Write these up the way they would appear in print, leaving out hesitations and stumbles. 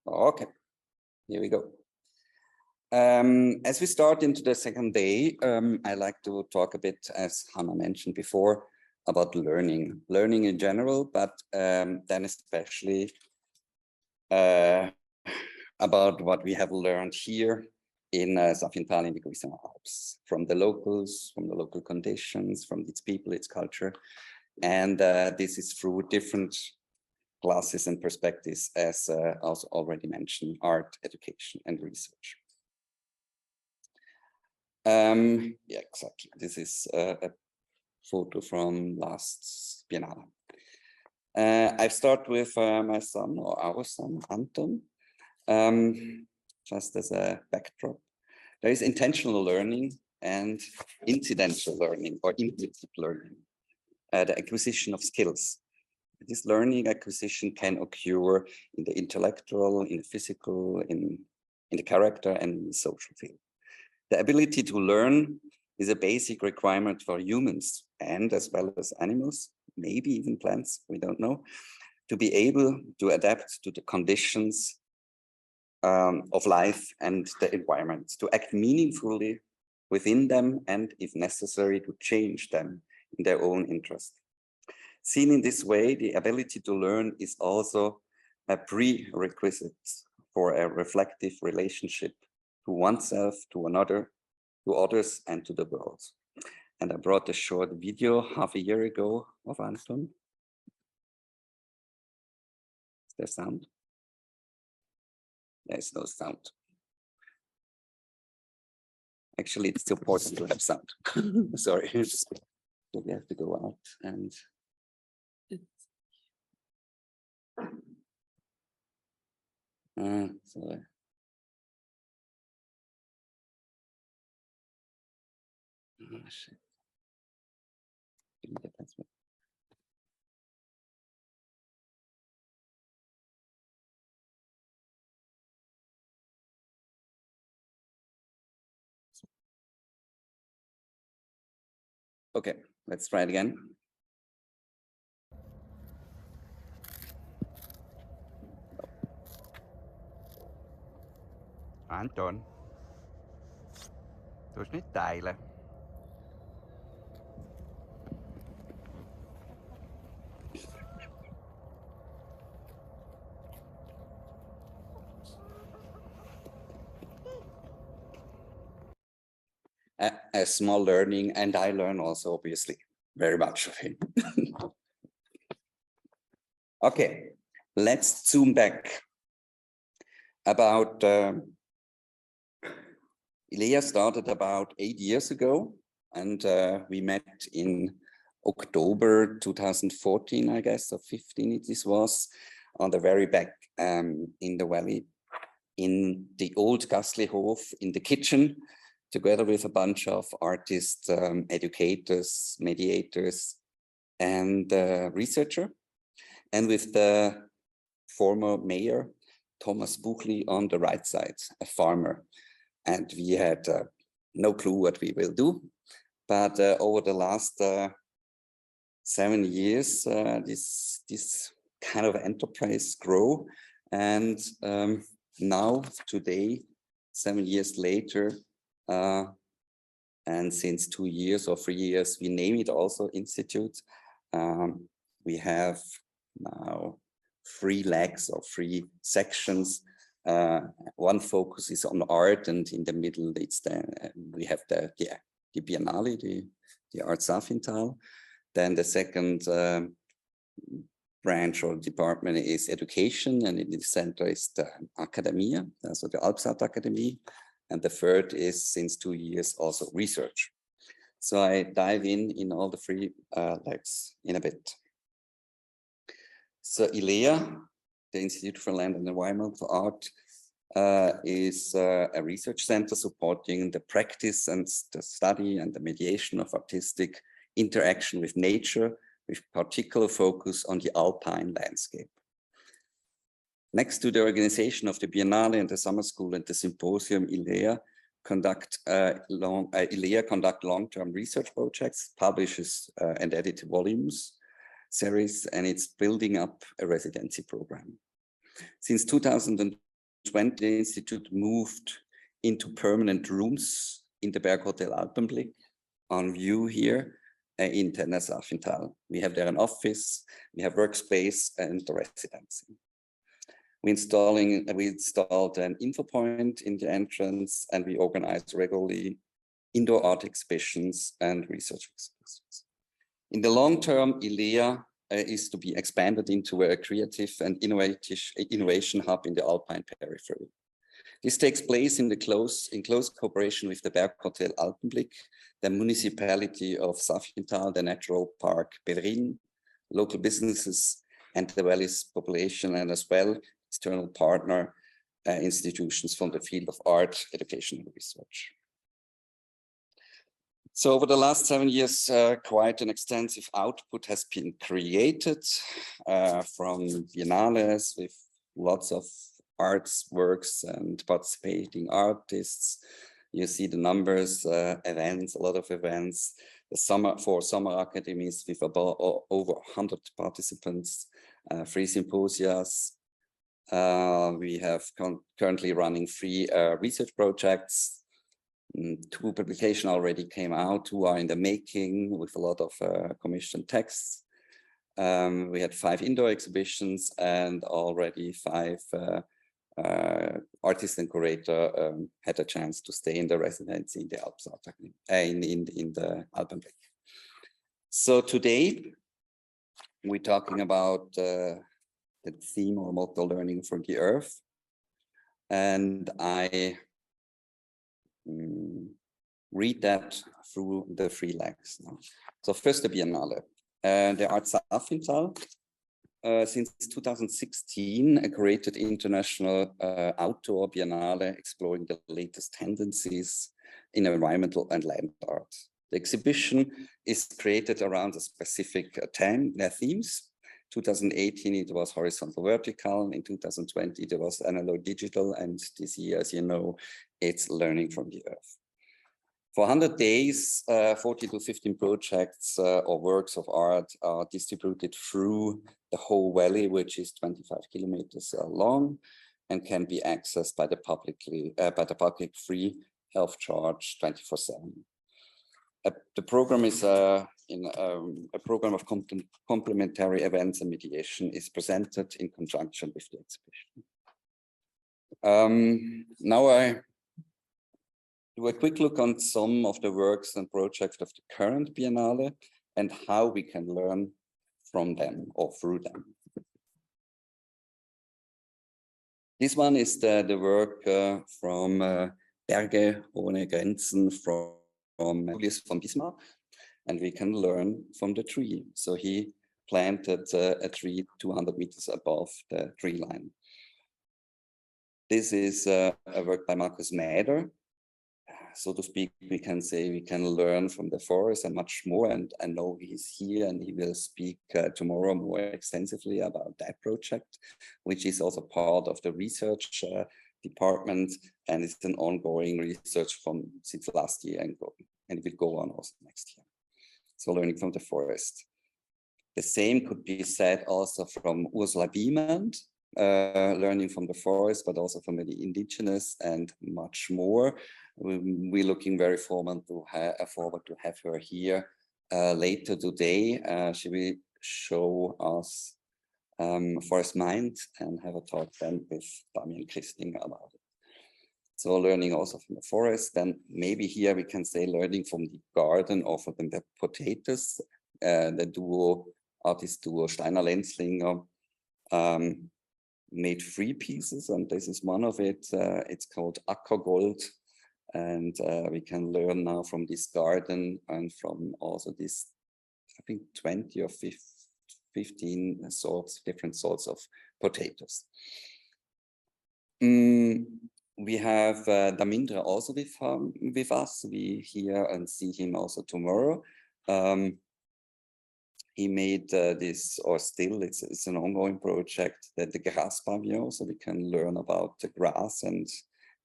Okay, here we go. As we start into the second day, I like to talk a bit, as Hannah mentioned before, about learning in general, but then especially about what we have learned here in Safintal in the Guisan Alps, from the locals, from the local conditions, from its people, its culture. And this is through different classes and perspectives, as also already mentioned, art, education, and research. Yeah, exactly. This is a photo from last Biennale. I start with my son, or our son, Anton, just as a backdrop. There is intentional learning and incidental learning, or implicit learning, the acquisition of skills. This learning acquisition can occur in the intellectual, in the physical, in the character, and in the social field. The ability to learn is a basic requirement for humans, and as well as animals, maybe even plants, we don't know, to be able to adapt to the conditions of life and the environment, to act meaningfully within them, and if necessary, to change them in their own interest. Seen in this way, the ability to learn is also a prerequisite for a reflective relationship to oneself, to another, to others, and to the world. And I brought a short video half a year ago of Anton. Is there sound? There's no sound. Actually, it's important to have sound. Sorry, so we have to go out and. Sorry. Oh, shit. Didn't get that one. Okay, let's try it again. Anton, du musst nicht teilen. A small learning, and I learn also, obviously, very much of him. Okay, let's zoom back. About ILEA started about 8 years ago, and we met in October 2014, I guess, or 15 this was, on the very back in the valley, in the old Gastlihof, in the kitchen, together with a bunch of artists, educators, mediators, and researcher, and with the former mayor, Thomas Buchli, on the right side, a farmer. And we had no clue what we will do. But over the last 7 years, this kind of enterprise grow. And now, today, 7 years later, and since 2 years or 3 years, we name it also Institute. We have now 3 legs or 3 sections. One focus is on art, and in the middle, it's we have the Biennale, the Art Safintal. Then the second branch or department is education, and in the center is the Academia, so the Alpsart Academy. And the third is, since 2 years, also research. So I dive in all the 3 legs in a bit. So ILEA, the Institute for Land and Environmental Art, is a research center supporting the practice and the study and the mediation of artistic interaction with nature, with particular focus on the alpine landscape. Next to the organization of the Biennale and the Summer School and the Symposium, ILEA conduct long-term research projects, publishes and edit volumes, series, and it's building up a residency program. Since 2002, 2020, the Institute moved into permanent rooms in the Berg Hotel Alpenblick on view here in Tenner-Safenthal. We have there an office, we have workspace and the residency. We installed an info point in the entrance, and we organize regularly indoor art exhibitions and research exhibitions. In the long term, ILEA is to be expanded into a creative and innovation hub in the Alpine periphery. This takes place in close cooperation with the Berg Hotel Alpenblick, the municipality of Safenthal, the natural park Belrin, local businesses, and the valley's population, and as well external partner institutions from the field of art, education, and research. So over the last 7 years, quite an extensive output has been created from biennales with lots of arts works and participating artists. You see the numbers, events, a lot of events. The summer academies with about over 100 participants, 3 symposias. We have currently running 3 research projects. 2 publications already came out, 2 are in the making with a lot of commissioned texts. We had 5 indoor exhibitions and already 5 artists and curator had a chance to stay in the residency in the Alps, in the Alpenblick. So today we're talking about the theme or motto learning from the earth, and I read that through the 3 legs. So first the Biennale. The Art Safenthal, since 2016, a created international outdoor Biennale exploring the latest tendencies in environmental and land art. The exhibition is created around a specific themes. 2018, it was horizontal vertical. In 2020, there was analog digital. And this year, as you know, it's learning from the earth. For 100 days, 40 to 15 projects or works of art are distributed through the whole valley, which is 25 kilometers long and can be accessed by the public free of charge 24/7. The program is a program of complementary events and mediation is presented in conjunction with the exhibition. Now I do a quick look on some of the works and projects of the current Biennale and how we can learn from them or through them. This one is the work from Berge ohne Grenzen from Julius von Bismarck, and we can learn from the tree. So he planted a tree 200 meters above the tree line. This is a work by Markus Mäder. So to speak, we can say we can learn from the forest and much more. And I know he's here and he will speak tomorrow more extensively about that project, which is also part of the research department. And it's an ongoing research since last year and it will go on also next year. So learning from the forest. The same could be said also from Ursula Biemand, learning from the forest, but also from the indigenous and much more. We're looking very forward to have her here later today. She will show us Forest Mind and have a talk then with Damian Christing about it. So learning also from the forest, then maybe here we can say learning from the garden or from the potatoes. The artist duo Steiner Lenzlinger made 3 pieces, and this is one of it. It's called Ackergold, and we can learn now from this garden and from also this, I think 20 or 15 different sorts of potatoes. We have Damindra also with us. We hear and see him also tomorrow. He made this, or still it's an ongoing project, that the grass pavilion, so we can learn about the grass and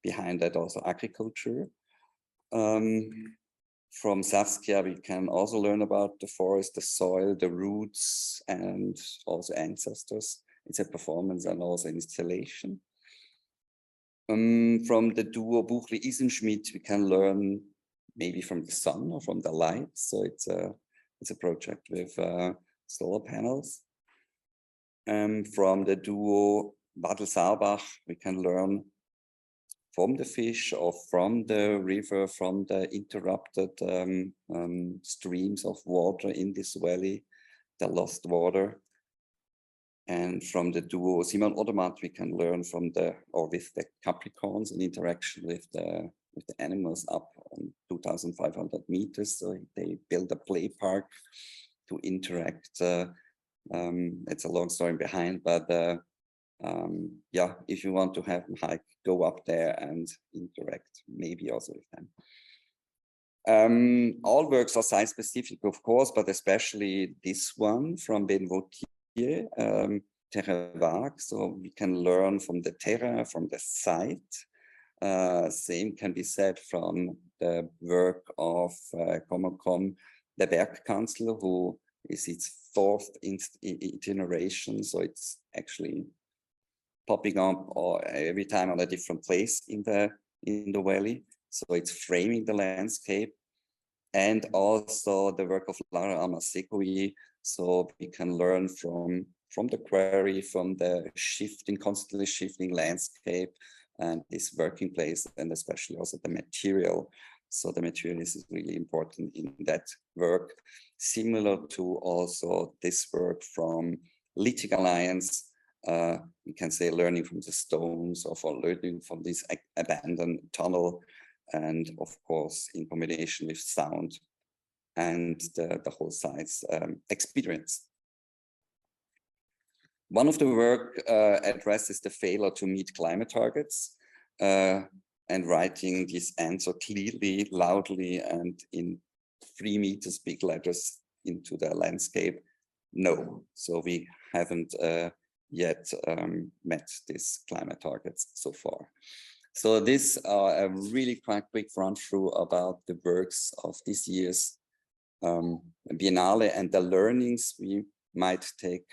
behind that also agriculture. From Saskia, we can also learn about the forest, the soil, the roots, and also ancestors. It's a performance and also installation. From the duo Buchli-Isenschmidt, we can learn maybe from the sun or from the light. So it's a project with solar panels. From the duo Badel-Sarbach, we can learn from the fish or from the river, from the interrupted streams of water in this valley, the lost water. And from the duo Simon Odermatt, we can learn from with the Capricorns in interaction with the animals up on 2,500 meters. So they build a play park to interact. It's a long story behind, but yeah, if you want to have them hike, go up there and interact, maybe also with them. All works are site specific, of course, but especially this one from Ben Vautier, terrain vague. So we can learn from the terrain, from the site. Same can be said from the work of the Bergkanzler, who is its fourth iteration. So it's actually popping up every time on a different place in the valley. So it's framing the landscape. And also the work of Lara Amasekowi. So we can learn from the quarry, from the constantly shifting landscape and this working place, and especially also the material. So the material is really important in that work, similar to also this work from Lithic Alliance. We can say learning from the stones or for learning from this abandoned tunnel, and of course in combination with sound and the whole site's experience. One of the work addresses the failure to meet climate targets and writing this answer clearly, loudly, and in 3 meters big letters into the landscape. No, so we haven't yet met these climate targets so far. So this a really quite quick run through about the works of this year's Biennale and the learnings we might take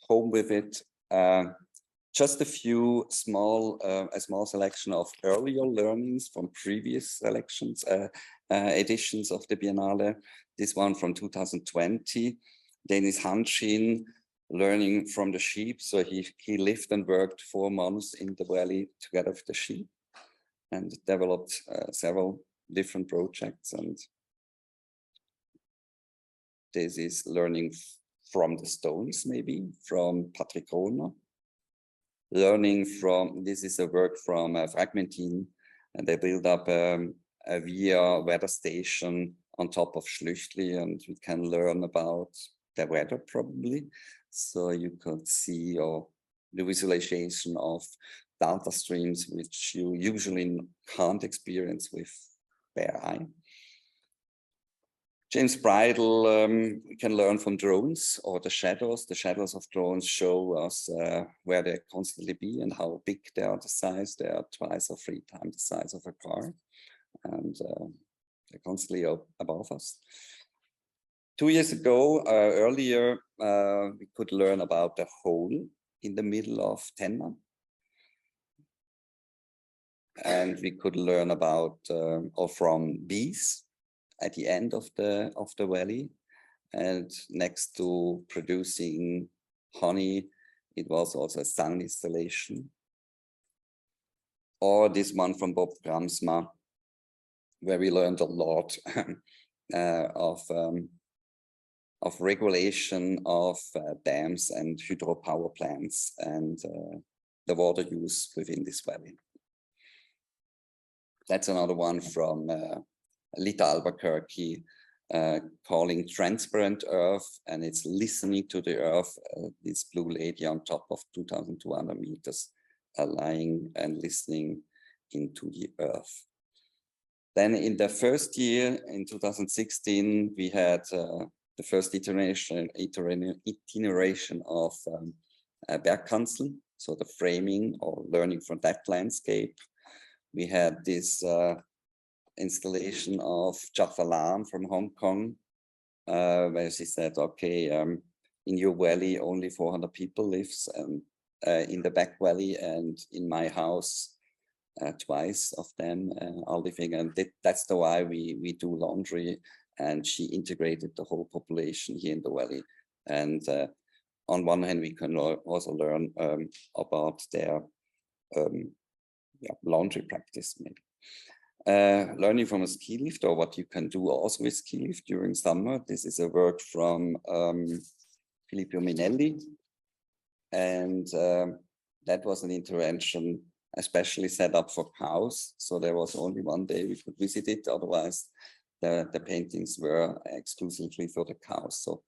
home with it. Just a few a small selection of earlier learnings from previous editions of the Biennale. This one from 2020, Dennis Hanschin, learning from the sheep. So he lived and worked 4 months in the valley together with the sheep and developed several different projects. And this is learning from the stones, maybe from Patrick Rohner. Learning from, this is a work from Fragmentin, and they build up a via weather station on top of Schlüchtli, and we can learn about the weather probably. So you could see the visualization of data streams, which you usually can't experience with bare eye. James Bridle, we can learn from drones or the shadows. The shadows of drones show us where they constantly be and how big they are the size. They are 2 or 3 times the size of a car. And they're constantly above us. 2 years ago, earlier, we could learn about the hole in the middle of Tenma. And we could learn about, or from bees at the end of the valley. And next to producing honey, it was also a sound installation. Or this one from Bob Gramsma, where we learned a lot of regulation of dams and hydropower plants and the water use within this valley. That's another one from Lita Albuquerque, calling Transparent Earth, and it's listening to the Earth, this blue lady on top of 2,200 meters, lying and listening into the Earth. Then in the first year, in 2016, we had the first iteration of Bergkanzel, so the framing or learning from that landscape. We had this installation of Jaffa Lam from Hong Kong, where she said, okay, in your valley, only 400 people lives in the back valley, and in my house, twice of them are living, and that's the why we do laundry. And she integrated the whole population here in the valley. And on one hand, we can also learn about their laundry practice, maybe. Learning from a ski lift, or what you can do also with ski lift during summer. This is a work from Filippo Minelli. And that was an intervention especially set up for cows. So there was only one day we could visit it. Otherwise, the paintings were exclusively for the cows. So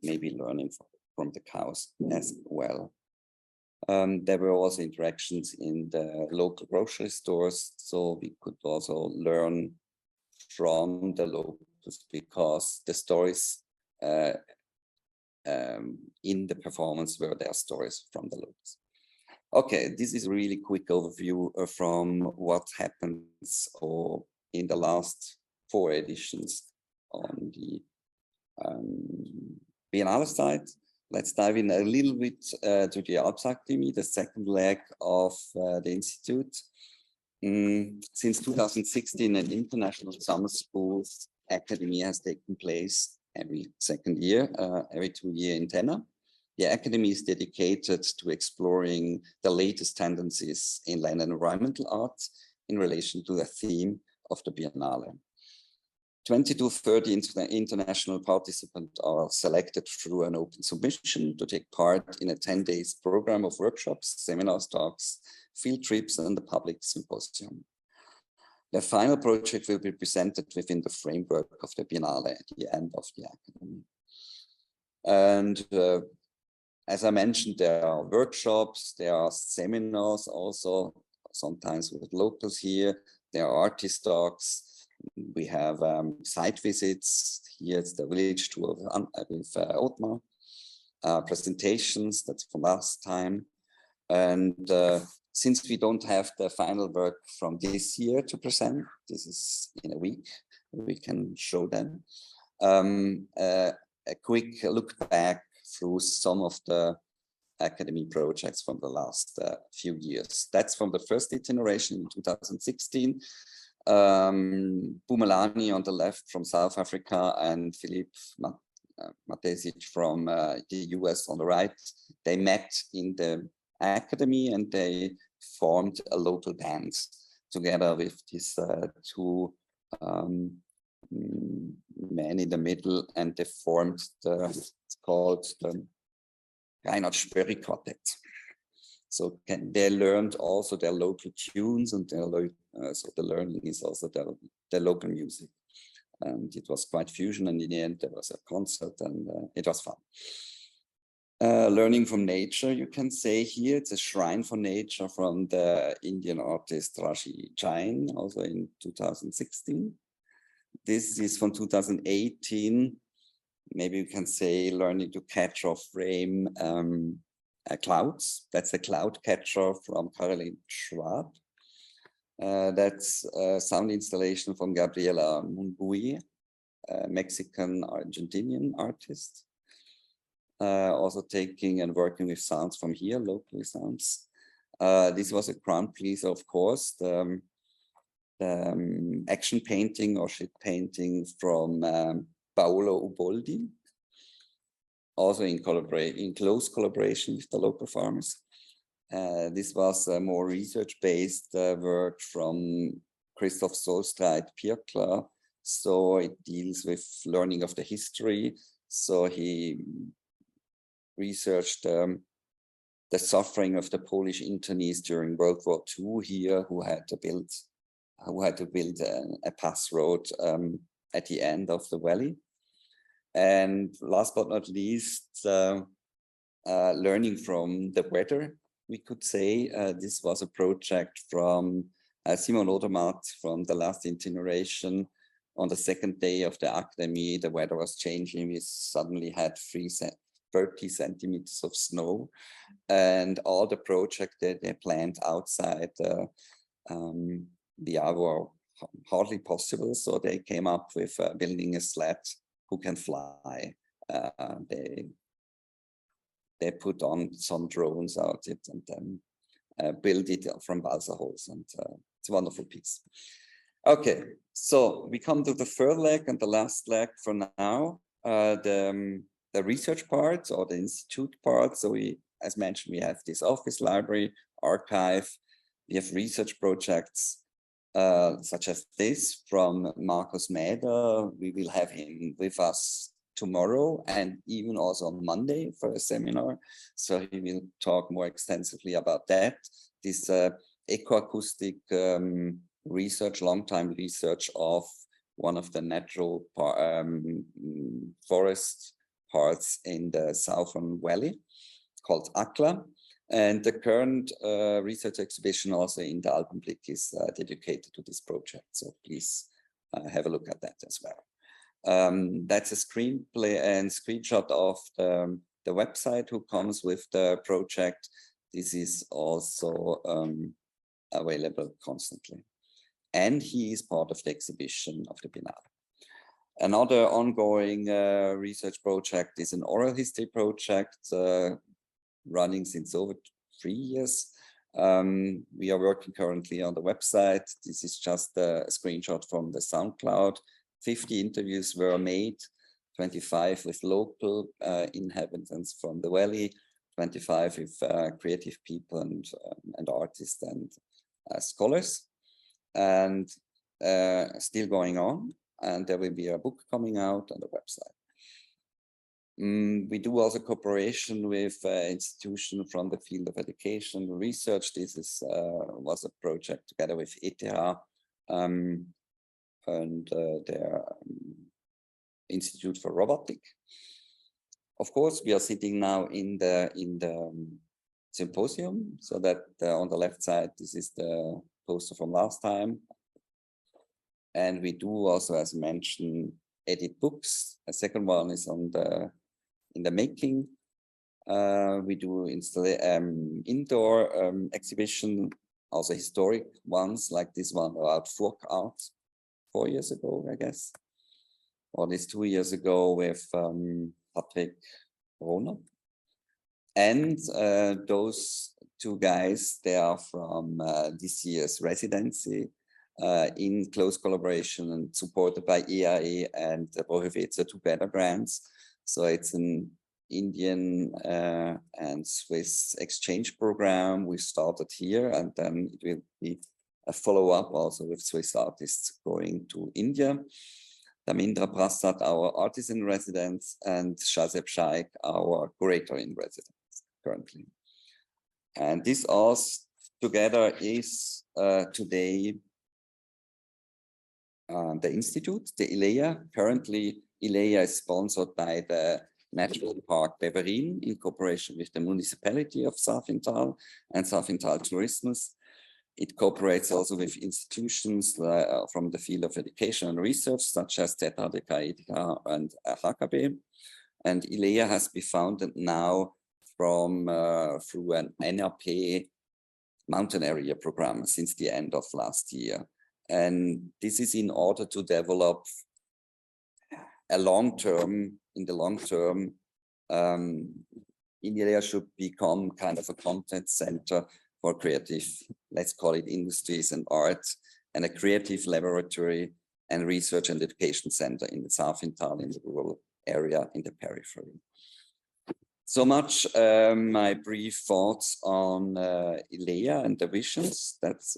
maybe learning from the cows as well. There were also interactions in the local grocery stores. So we could also learn from the locals, because the stories in the performance were their stories from the locals. Okay, this is a really quick overview from what happens in the last 4 editions on the Biennale side. Let's dive in a little bit to the Alps Academy, the second leg of the Institute. Since 2016, an international summer school academy has taken place every second year, every 2 years in Tenna. The academy is dedicated to exploring the latest tendencies in land and environmental art in relation to the theme of the Biennale. 20 to 30 international participants are selected through an open submission to take part in a 10-day program of workshops, seminars, talks, field trips, and the public symposium. The final project will be presented within the framework of the Biennale at the end of the academy. And as I mentioned, there are workshops, there are seminars also, sometimes with locals here. There are artist talks. We have site visits. Here's the village tour with Otmar. Presentations, that's from last time. And since we don't have the final work from this year to present, this is in a week, we can show them. A quick look back through some of the academy projects from the last few years. That's from the first iteration in 2016. Bumelani on the left from South Africa and Philippe Matesic from the US on the right. They met in the academy and they formed a local band together with these two men in the middle, and they formed it's called the Reinhard Spörri Quartet. So they learned also their local tunes, and so the learning is also their local music. And it was quite fusion, and in the end there was a concert, and it was fun. Learning from nature, you can say here, it's a shrine for nature from the Indian artist Raji Jain, also in 2016. This is from 2018. Maybe you can say learning to catch or frame clouds. That's a cloud catcher from Caroline Schwab. That's a sound installation from Gabriela Munguy, a Mexican-Argentinian artist. Also taking and working with sounds from here, locally sounds. This was a crown piece, of course, the action painting or sheet painting from Paolo Uboldi, also in close collaboration with the local farmers. This was a more research-based work from Christoph Solstreit Pirkla. So it deals with learning of the history. So he researched the suffering of the Polish internees during World War II here, who had to build a pass road at the end of the valley. And last but not least, learning from the weather, we could say. This was a project from Simon Odermatt from the last itineration. On the second day of the academy, the weather was changing. We suddenly had 30 centimeters of snow, and all the projects that they planned outside the hour hardly possible. So they came up with building a sled who can fly. They put on some drones out it, and then build it from balsa holes, and it's a wonderful piece. Okay, so we come to the third leg and the last leg for now, the research part or the institute part. So we, as mentioned, we have this office, library, archive. We have research projects such as this from Markus Mäder. We will have him with us tomorrow and even also on Monday for a seminar. So he will talk more extensively about that. This ecoacoustic research, long-time research of one of the natural forest parts in the Southern Valley called ACLA. And the current research exhibition also in the Alpenblick is dedicated to this project. So please have a look at that as well. That's a screenplay and screenshot of the website who comes with the project. This is also available constantly. And he is part of the exhibition of the Biennale. Another ongoing research project is an oral history project running since over 3 years. We are working currently on the website. This is just a screenshot from the SoundCloud. 50 interviews were made, 25 with local inhabitants from the valley, 25 with creative people and artists and scholars, and still going on. And there will be a book coming out on the website. We do also cooperation with institutions from the field of education research. This is was a project together with ETH and their Institute for Robotic. Of course, we are sitting now in the symposium, so that on the left side, this is the poster from last time. And we do also, as mentioned, edit books. A second one is in the making. We do indoor exhibition, also historic ones like this one about folk art 4 years ago, I guess, or this 2 years ago with Patrick Rohner. And those two guys, they are from this year's residency in close collaboration and supported by IAE and Boheveza Together grants. So it's an Indian and Swiss exchange program. We started here, and then it will be a follow-up also with Swiss artists going to India. Damindra Prasad, our artist in residence, and Shazeb Shaikh, our curator in residence currently. And this all together is today the institute, the ILEA. Currently, ILEA is sponsored by the Natural Park Beverin in cooperation with the municipality of Safintal and Safintal Tourismus. It cooperates also with institutions from the field of education and research, such as ZHDK, ETH and HKB. And ILEA has been founded now from through an NRP mountain area program since the end of last year. And this is in order to develop a in the long term, ILEA should become kind of a content center for creative, let's call it industries and art, and a creative laboratory and research and education center in the Safintal, in the rural area, in the periphery. So much my brief thoughts on ILEA and the visions. That's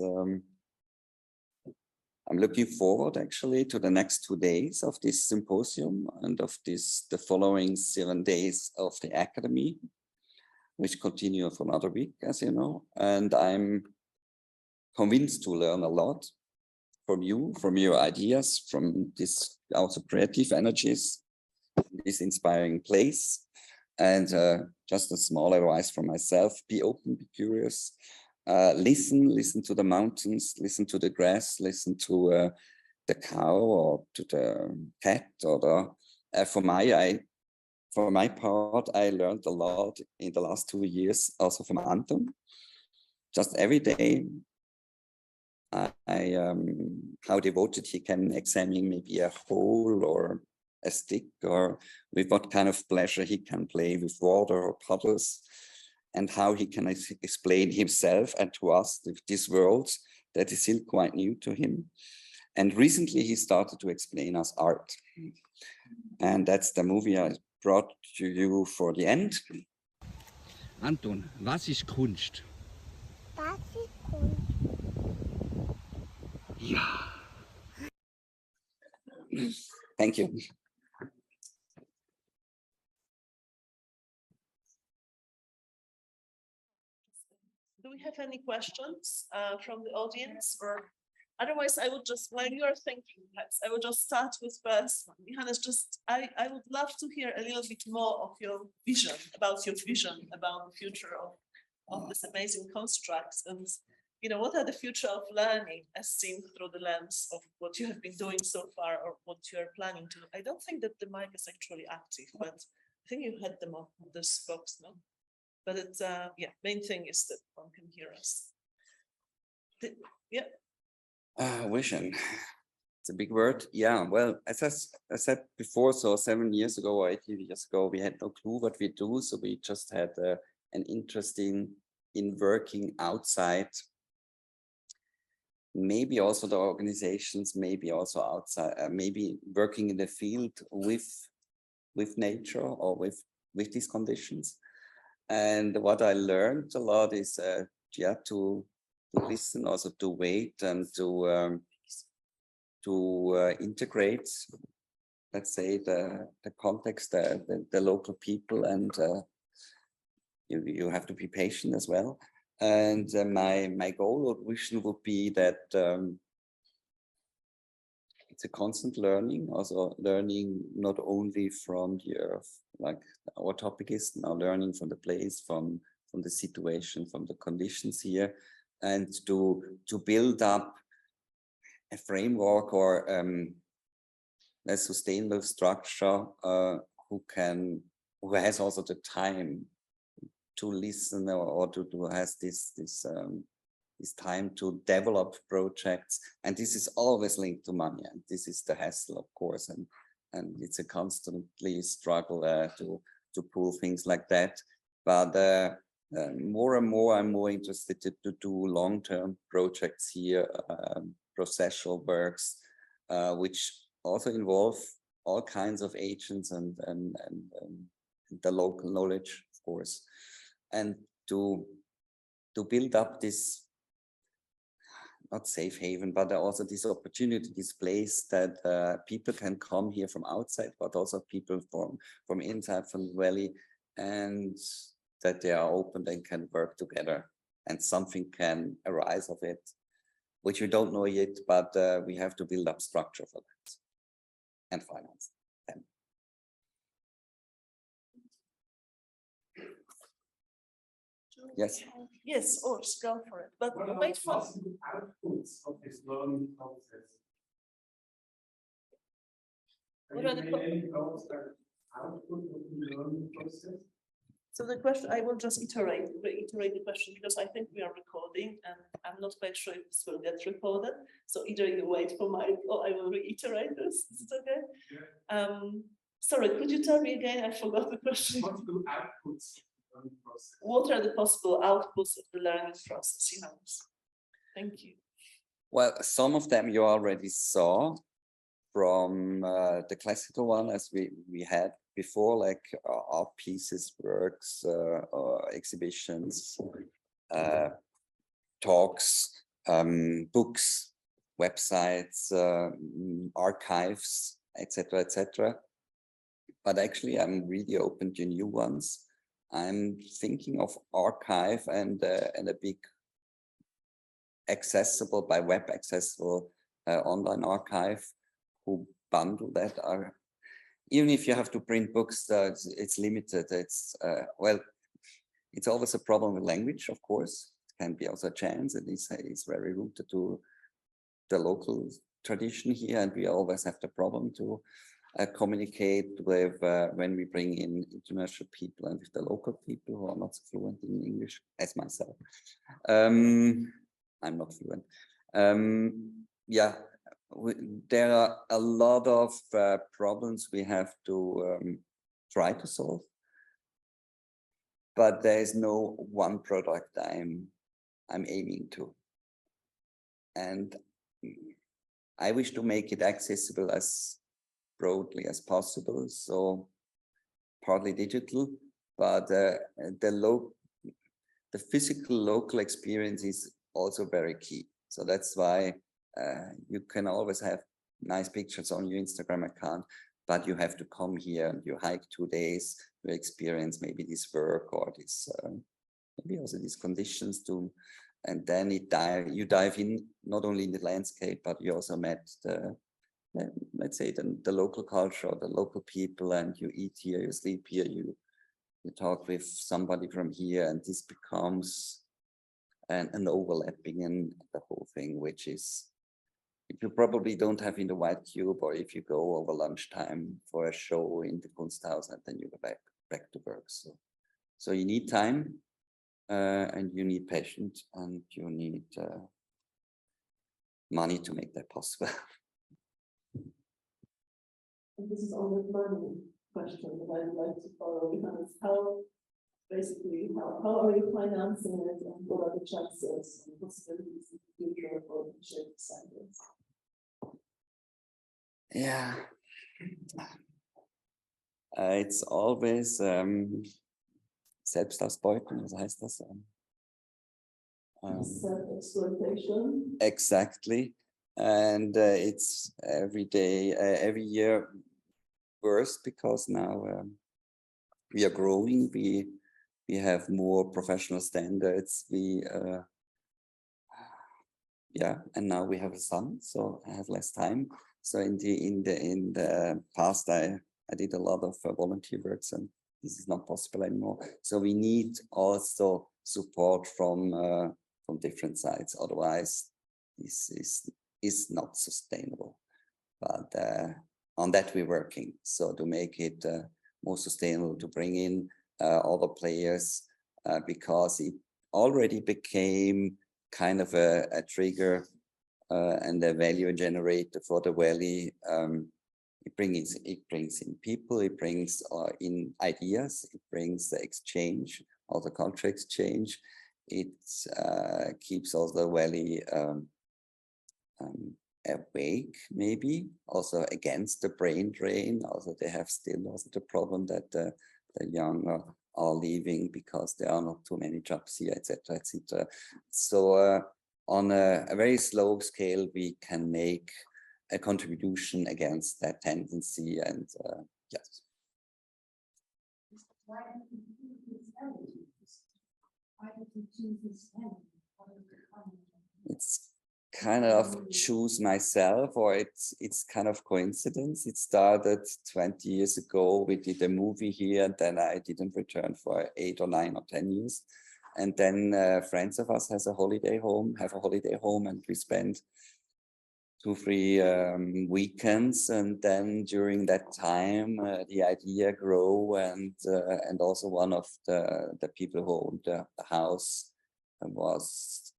I'm looking forward actually to the next 2 days of this symposium and of the following 7 days of the academy, which continue for another week, as you know. And I'm convinced to learn a lot from you, from your ideas, from this also creative energies, this inspiring place. And just a small advice from myself: be open, be curious. Listen to the mountains, listen to the grass, listen to the cow or to the cat. Or for my part, I learned a lot in the last 2 years, also from Anton. Just every day, how devoted he can examine maybe a hole or a stick, or with what kind of pleasure he can play with water or puddles. and how he can explain himself and to us this world that is still quite new to him. And recently he started to explain us art. And that's the movie I brought to you for the end. Anton, was ist Kunst? Das ist Kunst. Ja. Thank you. Do we have any questions from the audience? Or otherwise, I would just, while you are thinking, perhaps I would just start with first one. Johannes, I would love to hear a little bit more of your vision, about the future of this amazing constructs. And, you know, what are the future of learning as seen through the lens of what you have been doing so far or what you are planning to? I don't think that the mic is actually active, but I think you had them on this box, no? But it's, yeah, main thing is that one can hear us. Yeah. Vision. It's a big word. Yeah, well, as I said before, so 7 years ago or 8 years ago, we had no clue what we do. So we just had an interest in working outside. Maybe also the organizations, maybe also outside, maybe working in the field with nature or with these conditions. And what I learned a lot is, yeah, to listen, also to wait and to integrate, let's say, the context, the local people, and you have to be patient as well. And my goal or vision would be that it's a constant learning, also learning not only from the earth, like our topic is now, learning from the place, from the situation, from the conditions here, and to build up a framework or a sustainable structure who has also the time to listen or to has this time to develop projects. And this is always linked to money, and this is the hassle, of course, and it's a constantly struggle to pull things like that. But more and more I'm more interested to do long-term projects here, processual works, which also involve all kinds of agents and the local knowledge, of course, and to build up this, not safe haven, but also this opportunity, this place that people can come here from outside, but also people from inside, from the valley, and that they are open and can work together, and something can arise of it, which we don't know yet, but we have to build up structure for that and finance them. Yes. Yes, or go for it. But wait for possible outputs of this learning process. What are the output of the learning process? So the question, I will just reiterate the question, because I think we are recording and I'm not quite sure if this will get recorded. So either you wait for my, or I will reiterate this. Is it okay? Yeah. Sorry, could you tell me again? I forgot the question. Possible outputs of the learning process. What are the possible outputs of the learning process? Johannes? Thank you. Well, some of them you already saw from the classical one, as we had before, like art pieces, works, exhibitions, talks, books, websites, archives, etc., etc. But actually, I'm really open to new ones. I'm thinking of archive and a big accessible, by web accessible online archive, who bundle that. Even if you have to print books, it's limited. It's well, it's always a problem with language, of course. It can be also a chance, and it's very rooted to the local tradition here, and we always have the problem to communicate with when we bring in international people and with the local people who are not so fluent in English as myself. I'm not fluent. Yeah, there are a lot of problems we have to try to solve. but there is no one product I'm aiming to. And I wish to make it accessible as broadly as possible. So partly digital, but the physical local experience is also very key. So that's why you can always have nice pictures on your Instagram account, but you have to come here and you hike 2 days to experience maybe this work or this, maybe also these conditions to, and then you dive in not only in the landscape, but you also met the, let's say the local culture or the local people, and you eat here, you sleep here, you talk with somebody from here, and this becomes an overlapping in the whole thing, which is, if you probably don't have in the White Cube, or if you go over lunchtime for a show in the Kunsthaus and then you go back to work. So you need time, and you need patience, and you need money to make that possible. And this is only learning question that I'd like to follow, because how are you financing it, and what are the chances and possibilities in the future for the shared science? Yeah, it's always Selbstausbeutung, was heißt das? Self-exploitation. Exactly, and it's every day, every year worse, because now we are growing. We have more professional standards. Yeah, and now we have a son, so I have less time. So in the past, I did a lot of volunteer works, and this is not possible anymore. So we need also support from different sides. Otherwise, this is not sustainable. But on that we're working. So to make it more sustainable, to bring in other players, because it already became kind of a trigger and a value generator for the valley. It brings in people, it brings in ideas, it brings the exchange, also culture exchange. It keeps also the valley awake, maybe also against the brain drain. Also, they have still also the problem that the young are leaving because there are not too many jobs here, etc., etc. So on a very slow scale, we can make a contribution against that tendency, and yes. Why did you choose this pen? It's kind of choose myself, or it's kind of coincidence. It started 20 years ago. We did a movie here, and then I didn't return for 8 or 9 or 10 years. And then friends of us have a holiday home, and we spend 2-3 weekends. And then during that time, the idea grew, and also one of the people who owned the house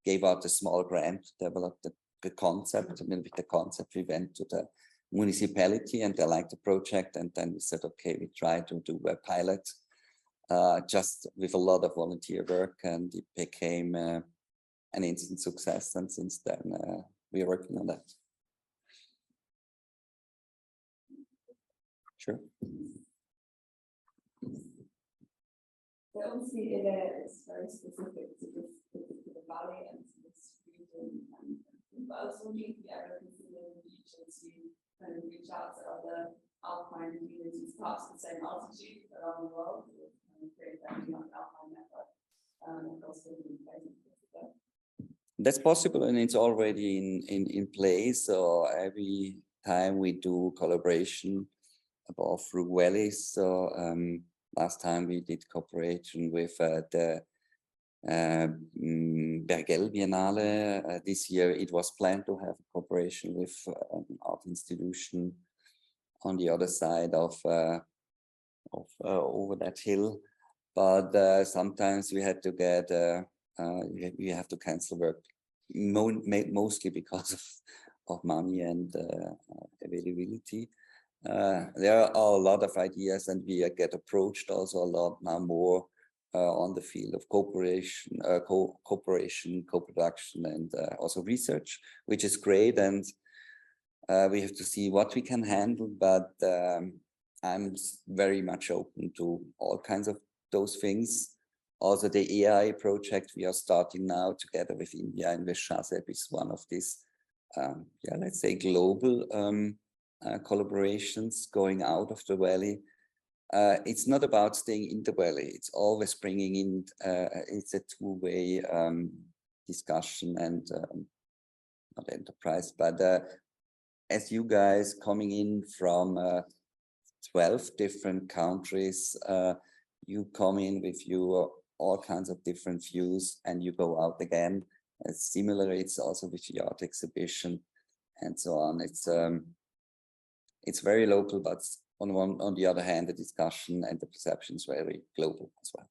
gave out a small grant to develop the concept. And then with the concept, we went to the municipality, and they liked the project. And then we said, okay, we try to do a pilot, just with a lot of volunteer work, and it became an instant success. And since then, we are working on that. Sure. Obviously, ILEA is very specific to this particular valley and to this region. But I was wondering if you ever consider in the future to kind of reach out to other alpine communities, perhaps the same altitude around the world, to kind of create that new alpine network across the UK. That's possible, and it's already in place. So every time we do collaboration above through valleys. So last time we did cooperation with the Bergell Biennale. This year it was planned to have a cooperation with an art institution on the other side of over that hill. But sometimes we had to get we have to cancel work, mostly because of money and availability. There are a lot of ideas, and we get approached also a lot now more on the field of cooperation, co-production, and also research, which is great. And we have to see what we can handle, but I'm very much open to all kinds of those things. Also, the AI project we are starting now together with India and with SHASEB is one of these, yeah, let's say global collaborations going out of the valley. It's not about staying in the valley. It's always bringing in, it's a two-way discussion and not enterprise, but as you guys coming in from 12 different countries, you come in with your all kinds of different views and you go out again. Similarly, it's also with the art exhibition and so on. It's very local, but on the other hand, the discussion and the perception is very global as well.